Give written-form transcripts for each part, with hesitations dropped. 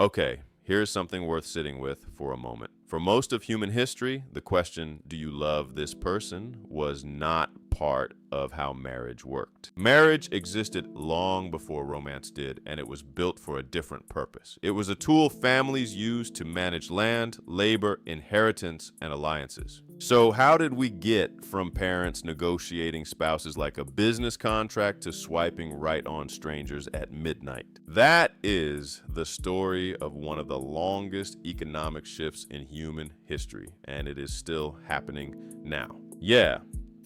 Okay, here's something worth sitting with for a moment. For most of human history, the question, do you love this person, was not part of how marriage worked. Marriage existed long before romance did, and it was built for a different purpose. It was a tool families used to manage land, labor, inheritance, and alliances. So, how did we get from parents negotiating spouses like a business contract to swiping right on strangers at midnight? That is the story of one of the longest economic shifts in human history, and it is still happening now. Yeah,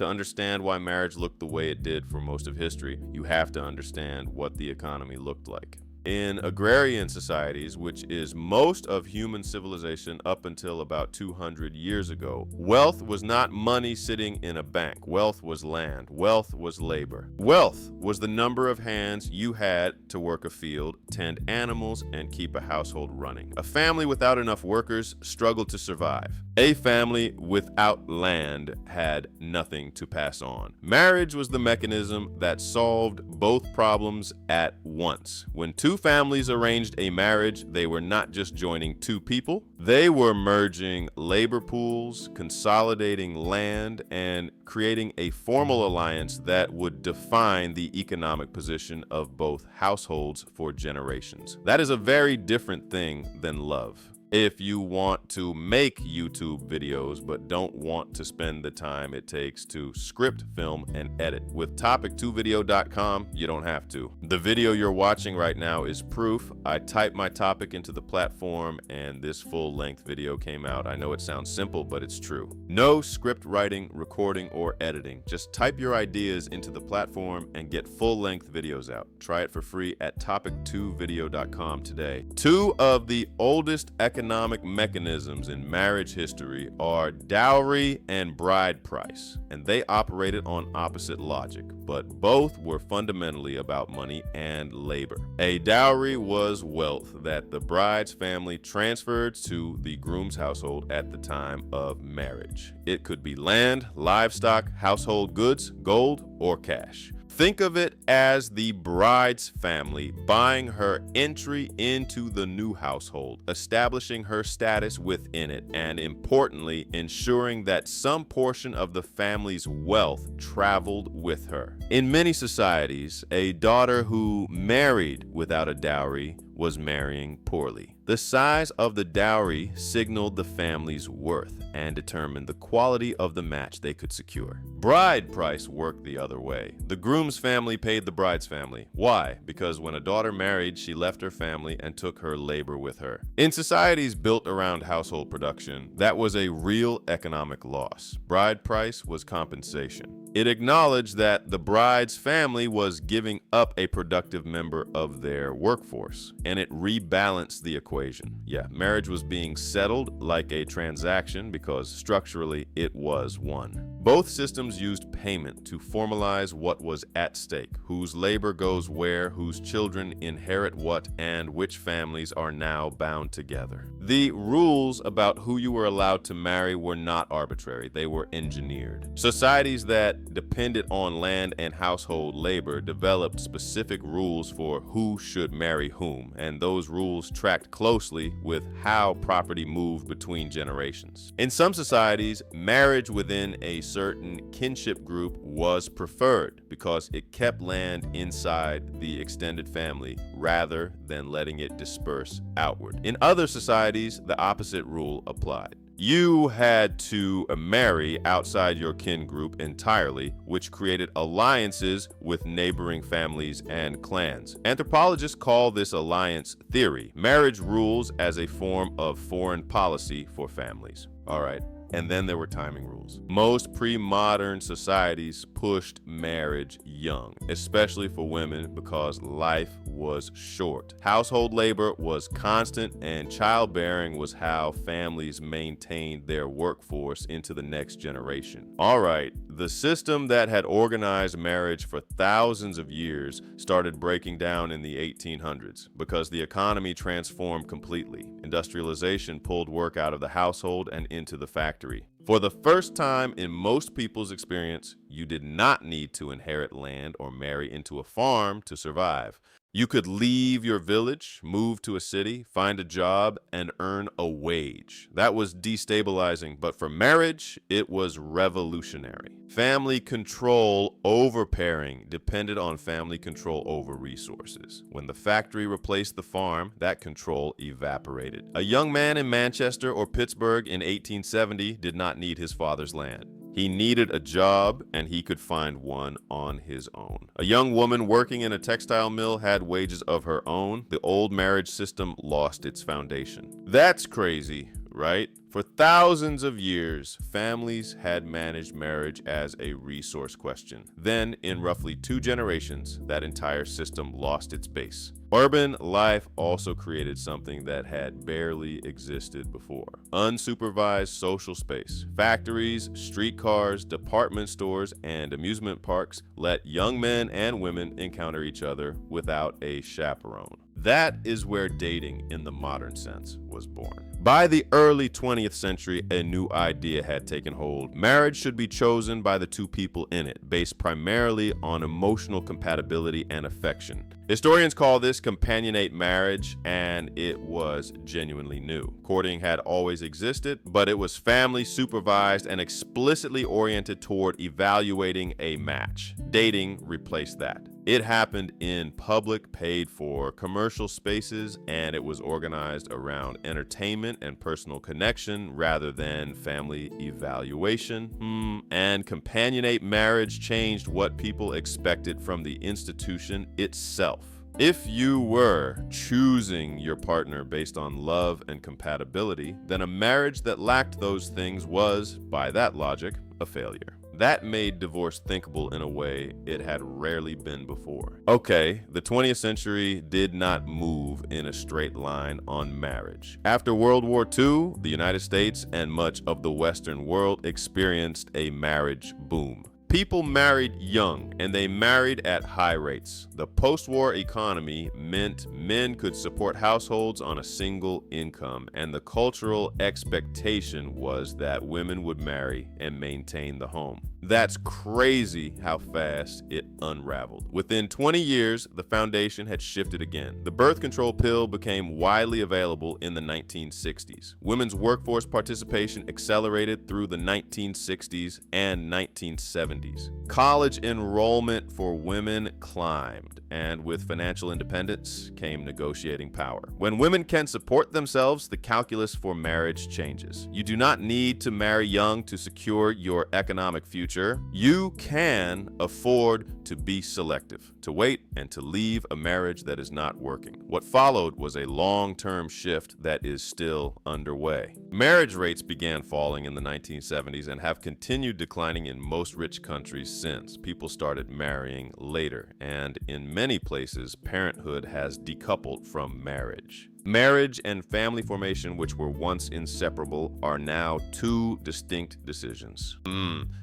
to understand why marriage looked the way it did for most of history, you have to understand what the economy looked like. In agrarian societies, which is most of human civilization up until about 200 years ago, wealth was not money sitting in a bank. Wealth was land. Wealth was labor. Wealth was the number of hands you had to work a field, tend animals, and keep a household running. A family without enough workers struggled to survive. A family without land had nothing to pass on. Marriage was the mechanism that solved both problems at once. When two families arranged a marriage, they were not just joining two people, they were merging labor pools, consolidating land, and creating a formal alliance that would define the economic position of both households for generations. That is a very different thing than love. If you want to make YouTube videos but don't want to spend the time it takes to script, film, and edit, with topic2video.com, you don't have to. The video you're watching right now is proof. I typed my topic into the platform and this full-length video came out. I know it sounds simple, but it's true. No script writing, recording, or editing. Just type your ideas into the platform and get full-length videos out. Try it for free at topic2video.com today. Two of the oldest economic mechanisms in marriage history are dowry and bride price, and they operated on opposite logic, but both were fundamentally about money and labor. A dowry was wealth that the bride's family transferred to the groom's household at the time of marriage. It could be land, livestock, household goods, gold, or cash. Think of it as the bride's family buying her entry into the new household, establishing her status within it, and importantly, ensuring that some portion of the family's wealth traveled with her. In many societies, a daughter who married without a dowry was marrying poorly. The size of the dowry signaled the family's worth and determined the quality of the match they could secure. Bride price worked the other way. The groom's family paid the bride's family. Why? Because when a daughter married, she left her family and took her labor with her. In societies built around household production, that was a real economic loss. Bride price was compensation. It acknowledged that the bride's family was giving up a productive member of their workforce, and it rebalanced the equation. Yeah, marriage was being settled like a transaction because structurally it was one. Both systems used payment to formalize what was at stake, whose labor goes where, whose children inherit what, and which families are now bound together. The rules about who you were allowed to marry were not arbitrary, they were engineered. Societies that depended on land and household labor developed specific rules for who should marry whom, and those rules tracked closely with how property moved between generations. In some societies, marriage within a certain kinship group was preferred because it kept land inside the extended family rather than letting it disperse outward. In other societies, the opposite rule applied. You had to marry outside your kin group entirely, which created alliances with neighboring families and clans. Anthropologists call this alliance theory, marriage rules as a form of foreign policy for families. All right. And then there were timing rules. Most pre-modern societies pushed marriage young, especially for women because life was short. Household labor was constant and childbearing was how families maintained their workforce into the next generation. All right, the system that had organized marriage for thousands of years started breaking down in the 1800s because the economy transformed completely. Industrialization pulled work out of the household and into the factory. For the first time in most people's experience, you did not need to inherit land or marry into a farm to survive. You could leave your village, move to a city, find a job, and earn a wage. That was destabilizing, but for marriage, it was revolutionary. Family control over pairing depended on family control over resources. When the factory replaced the farm, that control evaporated. A young man in Manchester or Pittsburgh in 1870 did not need his father's land. He needed a job, and he could find one on his own. A young woman working in a textile mill had wages of her own. The old marriage system lost its foundation. That's crazy, right? For thousands of years, families had managed marriage as a resource question. Then, in roughly 2 generations, that entire system lost its base. Urban life also created something that had barely existed before: unsupervised social space. Factories, streetcars, department stores, and amusement parks let young men and women encounter each other without a chaperone. That is where dating in the modern sense was born. By the early 20th century, a new idea had taken hold. Marriage should be chosen by the 2 people in it, based primarily on emotional compatibility and affection. Historians call this companionate marriage, and it was genuinely new. Courting had always existed, but it was family supervised and explicitly oriented toward evaluating a match. Dating replaced that. It happened in public, paid-for commercial spaces, and it was organized around entertainment and personal connection rather than family evaluation. And companionate marriage changed what people expected from the institution itself. If you were choosing your partner based on love and compatibility, then a marriage that lacked those things was, by that logic, a failure. That made divorce thinkable in a way it had rarely been before. Okay, the 20th century did not move in a straight line on marriage. After World War II, the United States and much of the Western world experienced a marriage boom. People married young, and they married at high rates. The post-war economy meant men could support households on a single income, and the cultural expectation was that women would marry and maintain the home. That's crazy how fast it unraveled. Within 20 years, the foundation had shifted again. The birth control pill became widely available in the 1960s. Women's workforce participation accelerated through the 1960s and 1970s. College enrollment for women climbed, and with financial independence came negotiating power. When women can support themselves, the calculus for marriage changes. You do not need to marry young to secure your economic future. You can afford to be selective, to wait, and to leave a marriage that is not working. What followed was a long-term shift that is still underway. Marriage rates began falling in the 1970s and have continued declining in most rich countries since. People started marrying later, and in many places, parenthood has decoupled from marriage. Marriage and family formation, which were once inseparable, are now 2 distinct decisions.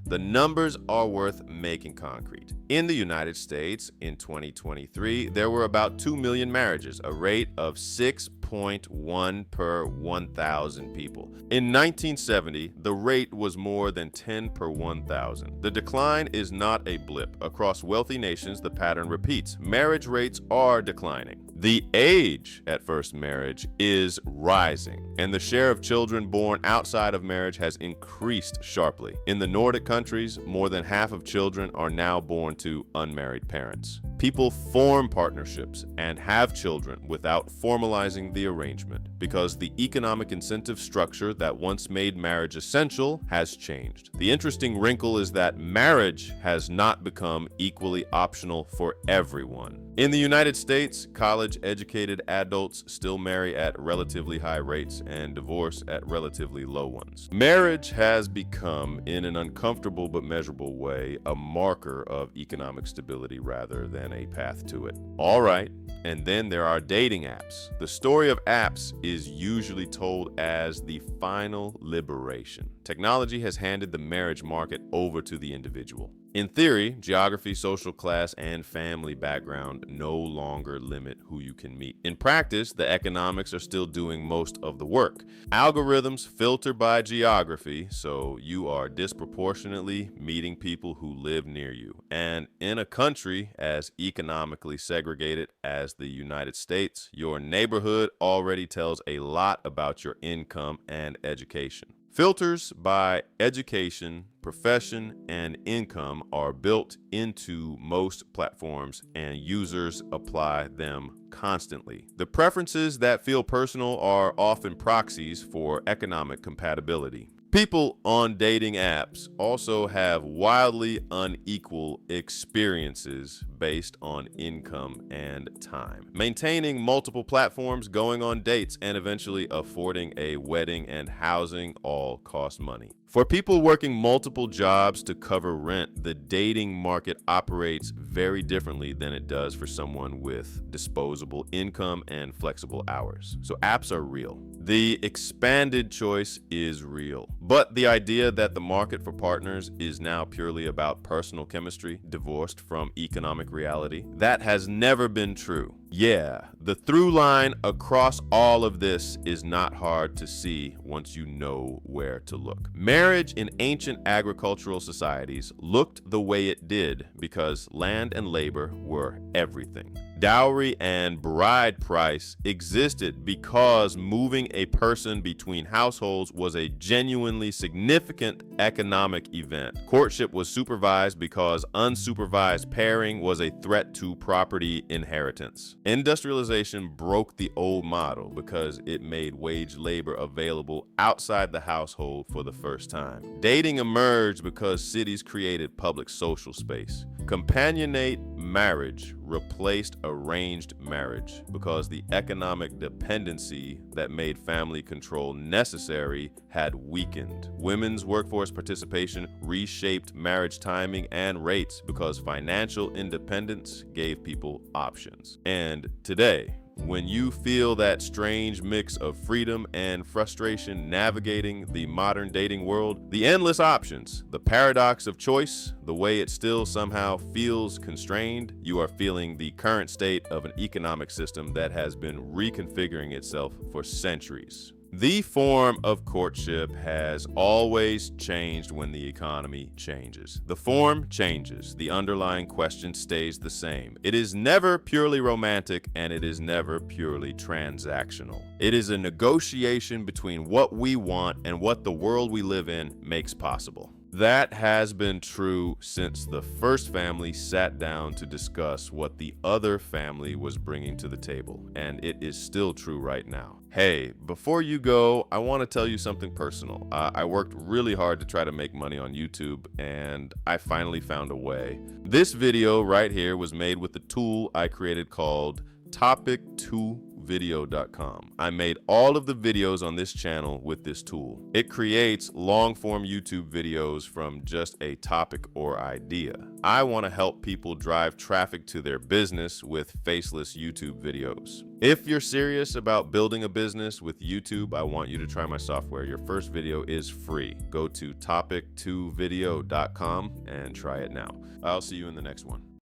The numbers are worth making concrete. In the United States, in 2023, there were about 2 million marriages, a rate of 6.1 per 1,000 people. In 1970, the rate was more than 10 per 1,000. The decline is not a blip. Across wealthy nations, the pattern repeats. Marriage rates are declining. The age at first marriage is rising, and the share of children born outside of marriage has increased sharply. In the Nordic countries, more than half of children are now born to unmarried parents. People form partnerships and have children without formalizing the arrangement because the economic incentive structure that once made marriage essential has changed. The interesting wrinkle is that marriage has not become equally optional for everyone. In the United States, college-educated adults still marry at relatively high rates and divorce at relatively low ones. Marriage has become, in an uncomfortable but measurable way, a marker of economic stability rather than a path to it. All right, and then there are dating apps. The story of apps is usually told as the final liberation. Technology has handed the marriage market over to the individual. In theory, geography, social class, and family background no longer limit who you can meet. In practice, the economics are still doing most of the work. Algorithms filter by geography, so you are disproportionately meeting people who live near you. And in a country as economically segregated as the United States, your neighborhood already tells a lot about your income and education. Filters by education, profession, and income are built into most platforms, and users apply them constantly. The preferences that feel personal are often proxies for economic compatibility. People on dating apps also have wildly unequal experiences based on income and time. Maintaining multiple platforms, going on dates, and eventually affording a wedding and housing all cost money. For people working multiple jobs to cover rent, the dating market operates very differently than it does for someone with disposable income and flexible hours. So apps are real. The expanded choice is real. But the idea that the market for partners is now purely about personal chemistry, divorced from economic reality, that has never been true. Yeah, the through line across all of this is not hard to see once you know where to look. Marriage in ancient agricultural societies looked the way it did because land and labor were everything. Dowry and bride price existed because moving a person between households was a genuinely significant economic event. Courtship was supervised because unsupervised pairing was a threat to property inheritance. Industrialization broke the old model because it made wage labor available outside the household for the first time. Dating emerged because cities created public social space. Companionate marriage replaced arranged marriage because the economic dependency that made family control necessary had weakened. Women's workforce participation reshaped marriage timing and rates because financial independence gave people options. And today, when you feel that strange mix of freedom and frustration navigating the modern dating world, the endless options, the paradox of choice, the way it still somehow feels constrained, you are feeling the current state of an economic system that has been reconfiguring itself for centuries. The form of courtship has always changed when the economy changes. The form changes. The underlying question stays the same. It is never purely romantic, and it is never purely transactional. It is a negotiation between what we want and what the world we live in makes possible. That has been true since the first family sat down to discuss what the other family was bringing to the table, and it is still true right now. Hey, before you go, I want to tell you something personal. I worked really hard to try to make money on YouTube, and I finally found a way. This video right here was made with the tool I created called topic2video.com. I made all of the videos on this channel with this tool. It creates long-form YouTube videos from just a topic or idea. I want to help people drive traffic to their business with faceless YouTube videos. If you're serious about building a business with YouTube, I want you to try my software. Your first video is free. Go to topic2video.com and try it now. I'll see you in the next one.